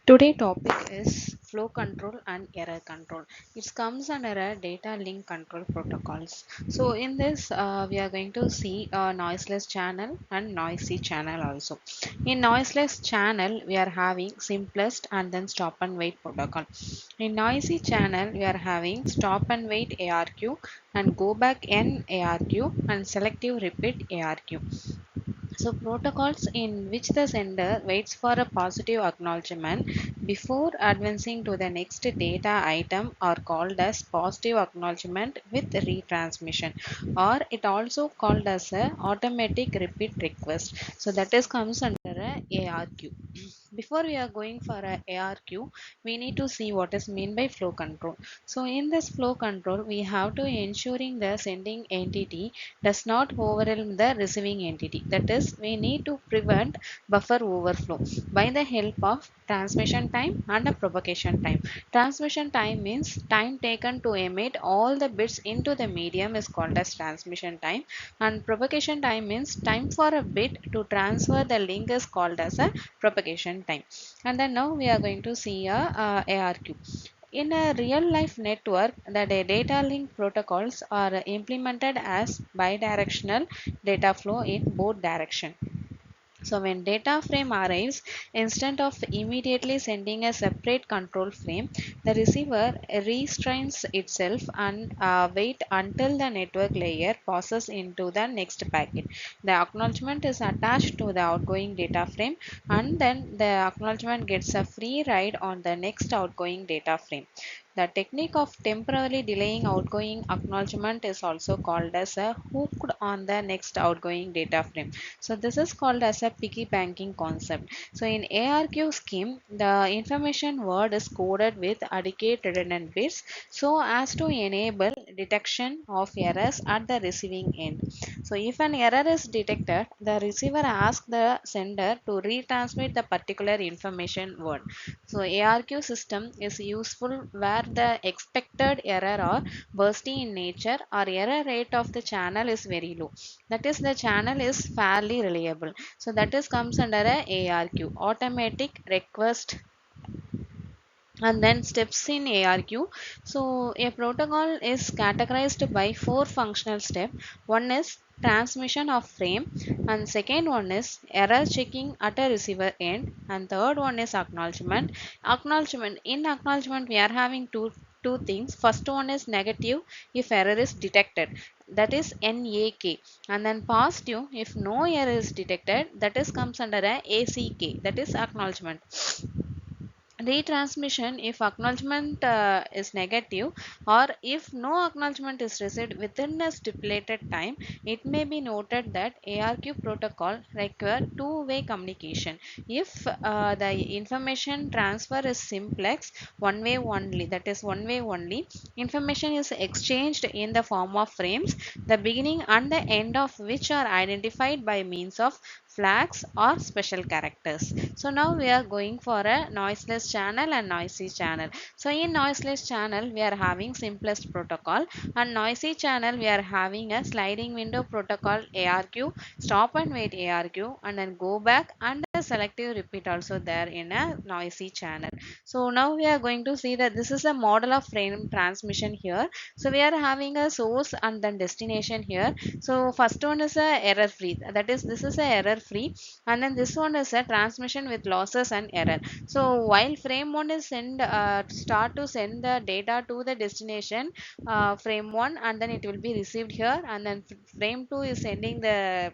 Today topic is flow control and error control. It comes under a data link control protocols. So in this we are going to see a noiseless channel and noisy channel also. In noiseless channel we are having simplest and then stop and wait protocol. In noisy channel we are having stop and wait ARQ and go back N ARQ and selective repeat ARQ. So, protocols in which the sender waits for a positive acknowledgement before advancing to the next data item are called as positive acknowledgement with retransmission, or it also called as a automatic repeat request. So, that is comes under a ARQ. Before we are going for a ARQ, we need to see what is mean by flow control. So, in this flow control, we have to ensuring the sending entity does not overwhelm the receiving entity. That is, we need to prevent buffer overflow by the help of transmission time and a propagation time. Transmission time means time taken to emit all the bits into the medium is called as transmission time, and propagation time means time for a bit to transfer the link is called as a propagation time. And then now we are going to see a ARQ. In a real life network, the data link protocols are implemented as bidirectional data flow in both directions. So when data frame arrives, instead of immediately sending a separate control frame, the receiver restrains itself and wait until the network layer passes into the next packet. The acknowledgement is attached to the outgoing data frame, and then the acknowledgement gets a free ride on the next outgoing data frame. The technique of temporarily delaying outgoing acknowledgement is also called as a hooked on the next outgoing data frame. So this is called as a piggy banking concept. So in ARQ scheme, the information word is coded with adequate redundant bits so as to enable detection of errors at the receiving end. So if an error is detected, the receiver asks the sender to retransmit the particular information word. So ARQ system is useful where the expected error or bursty in nature or error rate of the channel is very low. That is, the channel is fairly reliable. So that is comes under a ARQ, automatic request, and then steps in ARQ. So a protocol is categorized by four functional steps. One is transmission of frame, and second one is error checking at a receiver end, and third one is acknowledgement. Acknowledgement, in acknowledgement we are having two things. First one is negative if error is detected, that is NAK, and then positive if no error is detected, that is comes under a ACK, that is acknowledgement. Retransmission if acknowledgement is negative, or if no acknowledgement is received within a stipulated time, it may be noted that ARQ protocol require two-way communication. If the information transfer is simplex, one way only, that is one way only, information is exchanged in the form of frames, the beginning and the end of which are identified by means of flags or special characters. So now we are going for a noiseless channel and noisy channel. So in noiseless channel we are having simplest protocol, and noisy channel we are having a sliding window protocol ARQ, stop and wait ARQ, and then go back, and a selective repeat also there in a noisy channel. So now we are going to see that this is a model of frame transmission here. So we are having a source and then destination here. So first one is a error free, that is this is a error free, and then this one is a transmission with losses and error. So while frame 1 is send start to send the data to the destination frame 1, and then it will be received here, and then frame 2 is sending the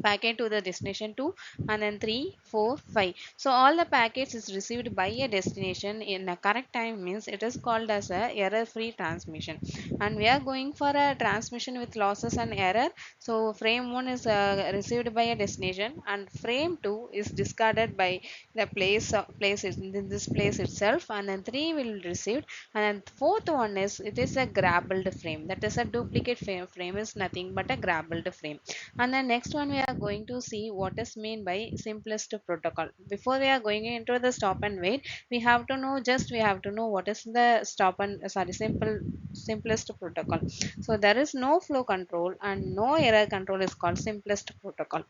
packet to the destination 2, and then 3 4 5. So all the packets is received by a destination in a correct time means it is called as a error free transmission. And we are going for a transmission with losses and error. So frame 1 is received by a destination, and frame 2 is discarded by the place in this place itself, and then 3 will received, and then fourth one is it is a grabbled frame, that is a duplicate frame is nothing but a grabbled frame. And the next one we are going to see what is mean by simplest protocol. Before we are going into the stop and wait, we have to know, just we have to know what is the stop and sorry simplest protocol. So there is no flow control and no error control is called simplest protocol.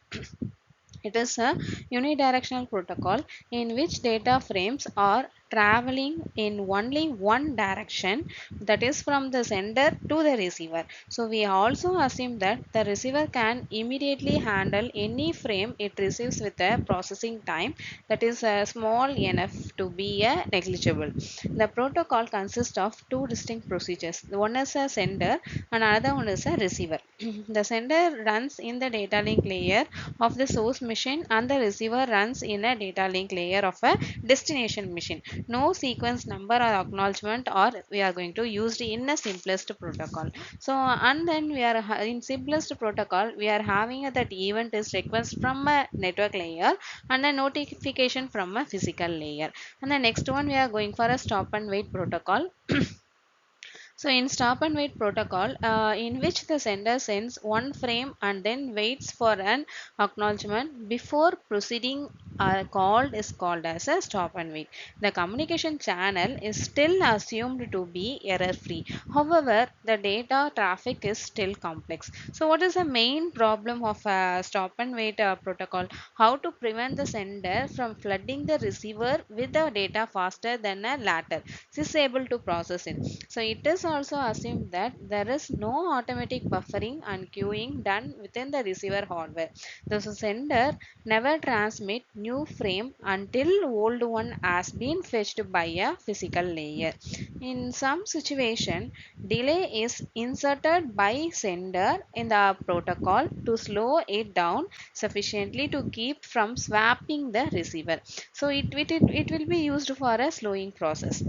It is a unidirectional protocol in which data frames are traveling in only one direction, that is from the sender to the receiver. So we also assume that the receiver can immediately handle any frame it receives with a processing time that is small enough to be negligible. The protocol consists of two distinct procedures. One is a sender and another one is a receiver. The sender runs in the data link layer of the source machine and the receiver runs in a data link layer of a destination machine. No sequence number or acknowledgement or we are going to use in a simplest protocol. So and then we are in simplest protocol we are having that event is request from a network layer and a notification from a physical layer. And the next one we are going for a stop and wait protocol. So in stop and wait protocol, in which the sender sends one frame and then waits for an acknowledgement before proceeding, is called as a stop and wait. The communication channel is still assumed to be error free. However, the data traffic is still complex. So what is the main problem of stop and wait protocol? How to prevent the sender from flooding the receiver with the data faster than a latter is able to process it. So it is also assumed that there is no automatic buffering and queuing done within the receiver hardware. The sender never transmit new frame until old one has been fetched by a physical layer. In some situation, delay is inserted by sender in the protocol to slow it down sufficiently to keep from swapping the receiver. So it will be used for a slowing process.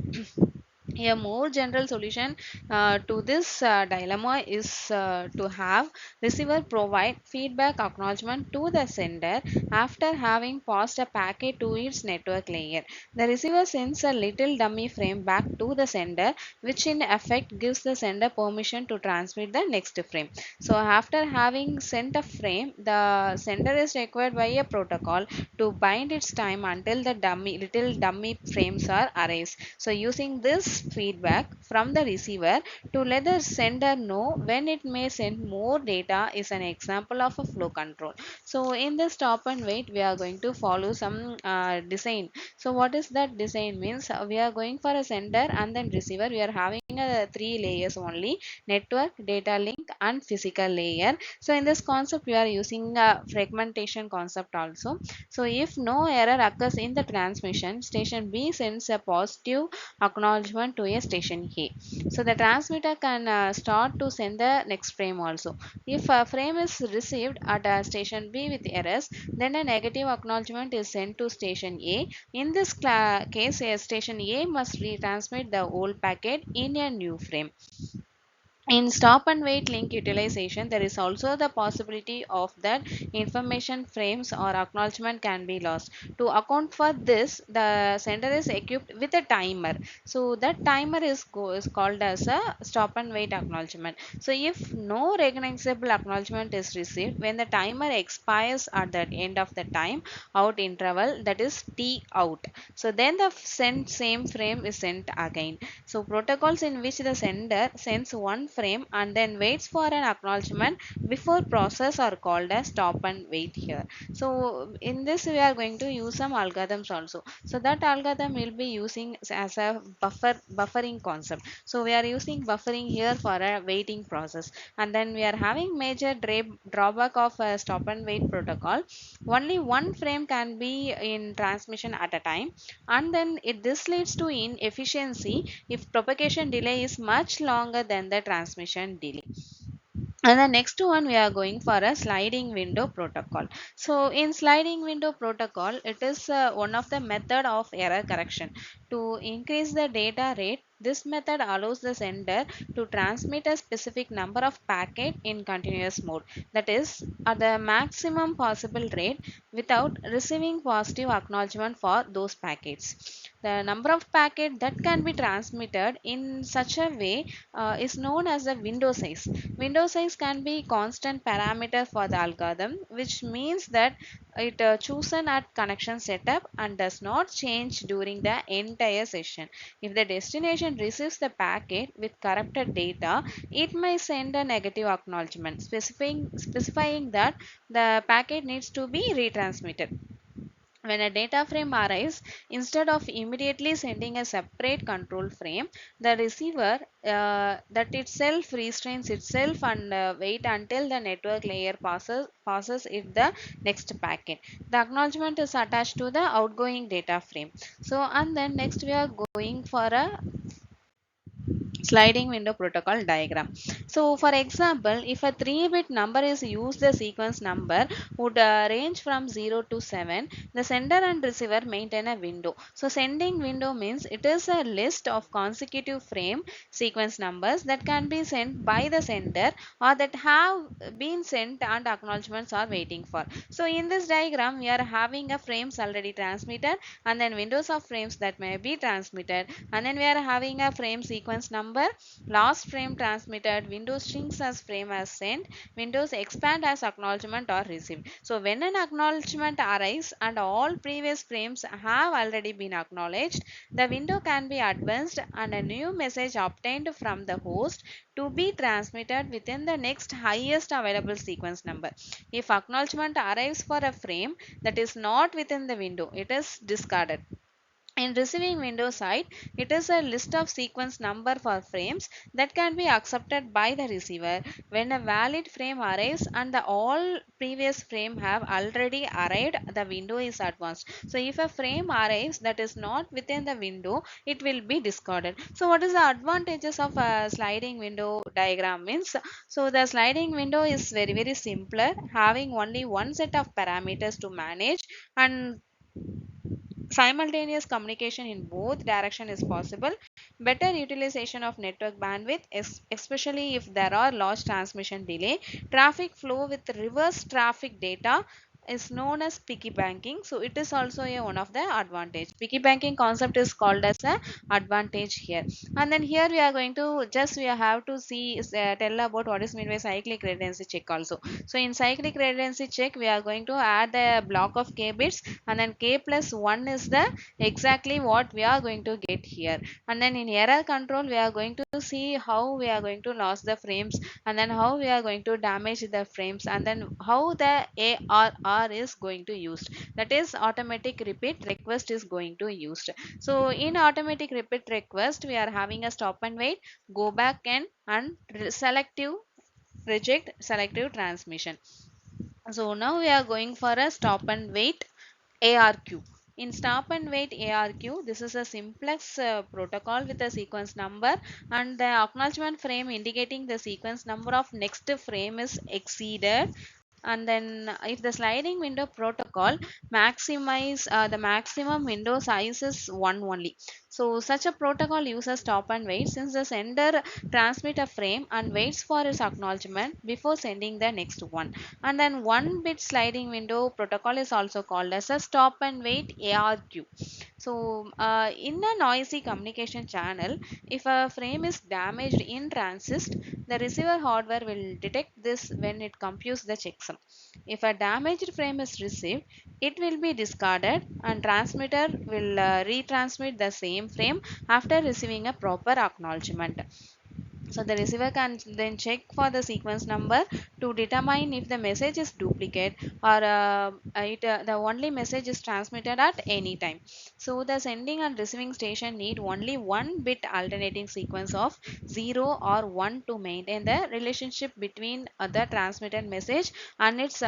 A more general solution to this dilemma is to have receiver provide feedback acknowledgement to the sender after having passed a packet to its network layer. The receiver sends a little dummy frame back to the sender, which in effect gives the sender permission to transmit the next frame. So after having sent a frame, the sender is required by a protocol to bind its time until the little dummy frames are erased. So using this feedback from the receiver to let the sender know when it may send more data is an example of a flow control. So in the stop and wait we are going to follow some design. So what is that design means, we are going for a sender and then receiver. We are having three layers only: network, data link and physical layer. So in this concept we are using a fragmentation concept also. So if no error occurs in the transmission, station B sends a positive acknowledgement to a station A. So the transmitter can start to send the next frame also. If a frame is received at station B with errors, then a negative acknowledgement is sent to station A. In this case, station A must retransmit the old packet in a new frame. In stop and wait link utilization, there is also the possibility of that information frames or acknowledgement can be lost. To account for this, the sender is equipped with a timer. So that timer is called as a stop and wait acknowledgement. So if no recognizable acknowledgement is received when the timer expires at the end of the time out interval, that is T out. So then the same frame is sent again. So protocols in which the sender sends one frame and then waits for an acknowledgement before process are called as stop and wait here. So in this we are going to use some algorithms also. So that algorithm will be using as a buffering concept. So we are using buffering here for a waiting process. And then we are having major drawback of a stop and wait protocol. Only one frame can be in transmission at a time, and then this leads to inefficiency if propagation delay is much longer than the transmission delay. And the next one we are going for a sliding window protocol. So in sliding window protocol, it is one of the method of error correction. To increase the data rate, this method allows the sender to transmit a specific number of packet in continuous mode, that is at the maximum possible rate without receiving positive acknowledgement for those packets. The number of packet that can be transmitted in such a way is known as the window size. Window size can be constant parameter for the algorithm, which means that it chosen at connection setup and does not change during the entire session. If the destination receives the packet with corrupted data, it may send a negative acknowledgement specifying that the packet needs to be retransmitted. When a data frame arrives, instead of immediately sending a separate control frame, the receiver that itself restrains itself and wait until the network layer passes it the next packet. The acknowledgement is attached to the outgoing data frame. So and then next we are going for a sliding window protocol diagram. So for example, if a 3-bit number is used, the sequence number would range from 0 to 7. The sender and receiver maintain a window. So sending window means it is a list of consecutive frame sequence numbers that can be sent by the sender or that have been sent and acknowledgements are waiting for. So in this diagram we are having a frames already transmitted and then windows of frames that may be transmitted, and then we are having a frame sequence number, last frame transmitted, windows shrinks as frame as sent, windows expand as acknowledgement or received. So when an acknowledgement arrives and all previous frames have already been acknowledged, the window can be advanced and a new message obtained from the host to be transmitted within the next highest available sequence number. If acknowledgement arrives for a frame that is not within the window, it is discarded. In receiving window side, it is a list of sequence number for frames that can be accepted by the receiver. When a valid frame arrives and the all previous frame have already arrived, the window is advanced. So if a frame arrives that is not within the window, it will be discarded. So what is the advantages of a sliding window diagram means? So the sliding window is very simpler, having only one set of parameters to manage, and simultaneous communication in both direction is possible. Better utilization of network bandwidth, especially if there are large transmission delay. Traffic flow with reverse traffic data is known as picky banking. So it is also a one of the advantage. Picky banking concept is called as a advantage here. And then here we are going to just we have to see tell about what is meant by cyclic redundancy check also. So in cyclic redundancy check we are going to add a block of k bits, and then k plus 1 is the exactly what we are going to get here. And then in error control we are going to see how we are going to lose the frames, and then how we are going to damage the frames, and then how the ARR is going to used, that is automatic repeat request is going to used. So in automatic repeat request we are having a stop and wait, go back and selective reject selective transmission. So now we are going for a stop and wait ARQ. In stop and wait ARQ, this is a simplex protocol with a sequence number and the acknowledgement frame indicating the sequence number of next frame is exceeded. And then if the sliding window protocol maximize the maximum window size is 1 only. So such a protocol uses stop and wait since the sender transmit a frame and waits for its acknowledgement before sending the next one. And then 1 bit sliding window protocol is also called as a stop and wait ARQ. So in a noisy communication channel, if a frame is damaged in transit, the receiver hardware will detect this when it computes the checksum. If a damaged frame is received, it will be discarded and transmitter will retransmit the same frame after receiving a proper acknowledgement. So the receiver can then check for the sequence number to determine if the message is duplicate or the only message is transmitted at any time. So the sending and receiving station need only 1 bit alternating sequence of 0 or 1 to maintain the relationship between the transmitted message and its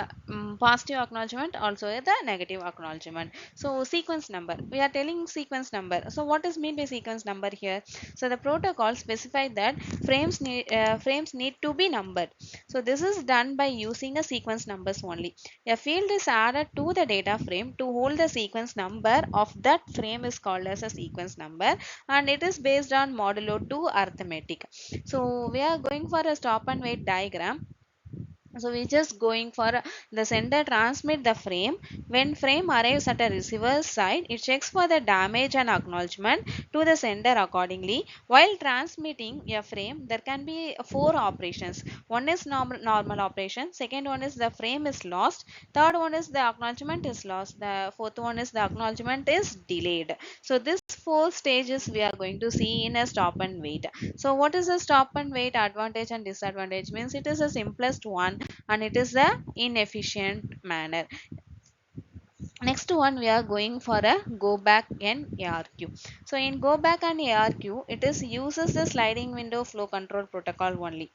positive acknowledgement, also the negative acknowledgement. So sequence number, we are telling sequence number. So what is mean by sequence number here? So the protocol specified that frames need to be numbered. So this is done by using a sequence numbers only. A field is added to the data frame to hold the sequence number of that frame is called as a sequence number, and it is based on modulo 2 arithmetic. So we are going for a stop and wait diagram. So we just going for the sender transmit the frame. When frame arrives at a receiver's side, it checks for the damage and acknowledgement to the sender accordingly. While transmitting a frame, there can be four operations. One is normal operation. Second one is the frame is lost. Third one is the acknowledgement is lost. The fourth one is the acknowledgement is delayed. So this four stages we are going to see in a stop and wait. So what is a stop and wait advantage and disadvantage? Means it is the simplest one and it is the inefficient manner. Next one we are going for a go back and ARQ. So in go back and ARQ, it is uses the sliding window flow control protocol only.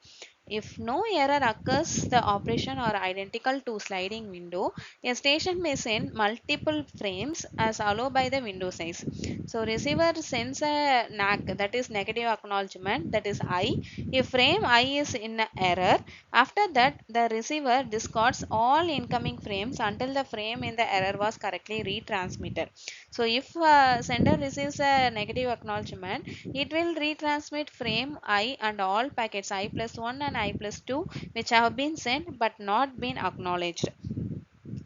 If no error occurs, the operation are identical to sliding window. A station may send multiple frames as allowed by the window size. So receiver sends a NAC, that is negative acknowledgement, that is I. If frame I is in error, after that the receiver discards all incoming frames until the frame in the error was correctly retransmitted. So if sender receives a negative acknowledgement, it will retransmit frame I and all packets I plus 1 and I plus 2 which have been sent but not been acknowledged.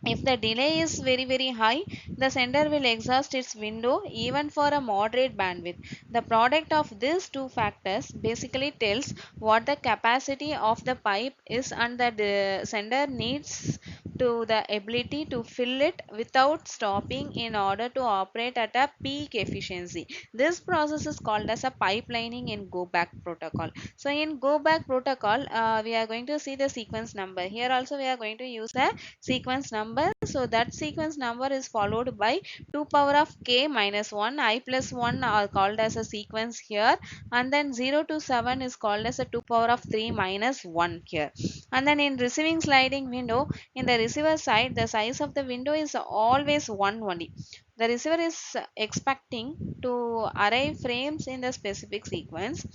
If the delay is very high, the sender will exhaust its window even for a moderate bandwidth. The product of these two factors basically tells what the capacity of the pipe is and the sender needs to the ability to fill it without stopping in order to operate at a peak efficiency. This process is called as a pipelining in go back protocol. So in go back protocol, we are going to see the sequence number. Here also we are going to use a sequence number. So that sequence number is followed by 2 power of k minus 1, I plus 1 are called as a sequence here, and then 0 to 7 is called as a 2 power of 3 minus 1 here. And then in receiving sliding window, in the receiver side, the size of the window is always 1 only. The receiver is expecting to arrive frames in the specific sequence.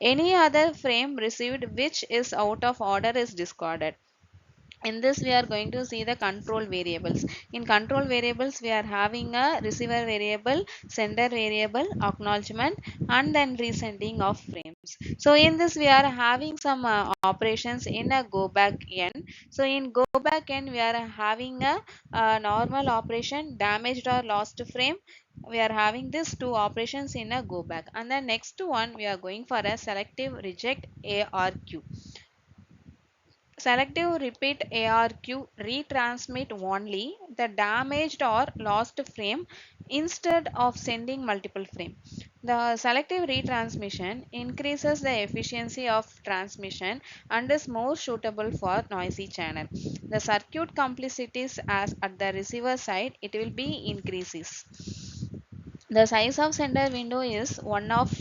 Any other frame received which is out of order is discarded. In this we are going to see the control variables. In control variables we are having a receiver variable, sender variable, acknowledgement, and then resending of frames. So in this we are having some operations in a go back n. So in go back n we are having a normal operation, damaged or lost frame. We are having these two operations in a go back, and the next one we are going for a selective reject ARQ. Selective repeat ARQ retransmit only the damaged or lost frame instead of sending multiple frame. The selective retransmission increases the efficiency of transmission and is more suitable for noisy channel. The circuit complicities as at the receiver side it will be increases. The size of sender window is 1 of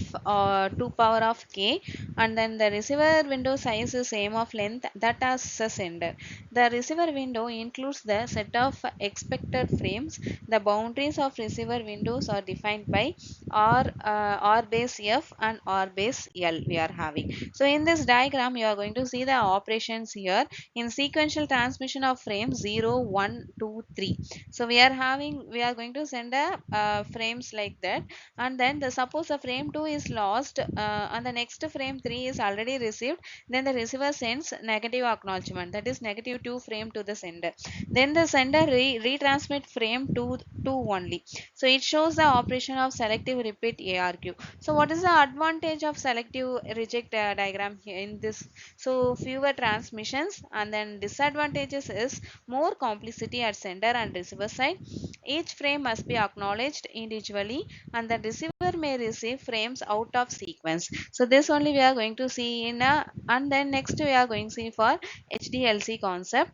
2 power of k, and then the receiver window size is same of length that as the sender. The receiver window includes the set of expected frames. The boundaries of receiver windows are defined by R base F and R base L we are having. So in this diagram you are going to see the operations here in sequential transmission of frames 0, 1, 2, 3. So we are going to send a frames like that, and then the suppose the frame 2 is lost and the next frame 3 is already received, then the receiver sends negative acknowledgement, that is negative 2 frame to the sender. Then the sender retransmit frame 2 only. So it shows the operation of selective repeat ARQ. So what is the advantage of selective reject diagram here in this? So fewer transmissions, and then disadvantages is more complexity at sender and receiver side. Each frame must be acknowledged individually, and the receiver may receive frames out of sequence. So this only we are going to see in a, and then next we are going to see for HDLC concept.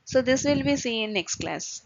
So this will be seen in next class.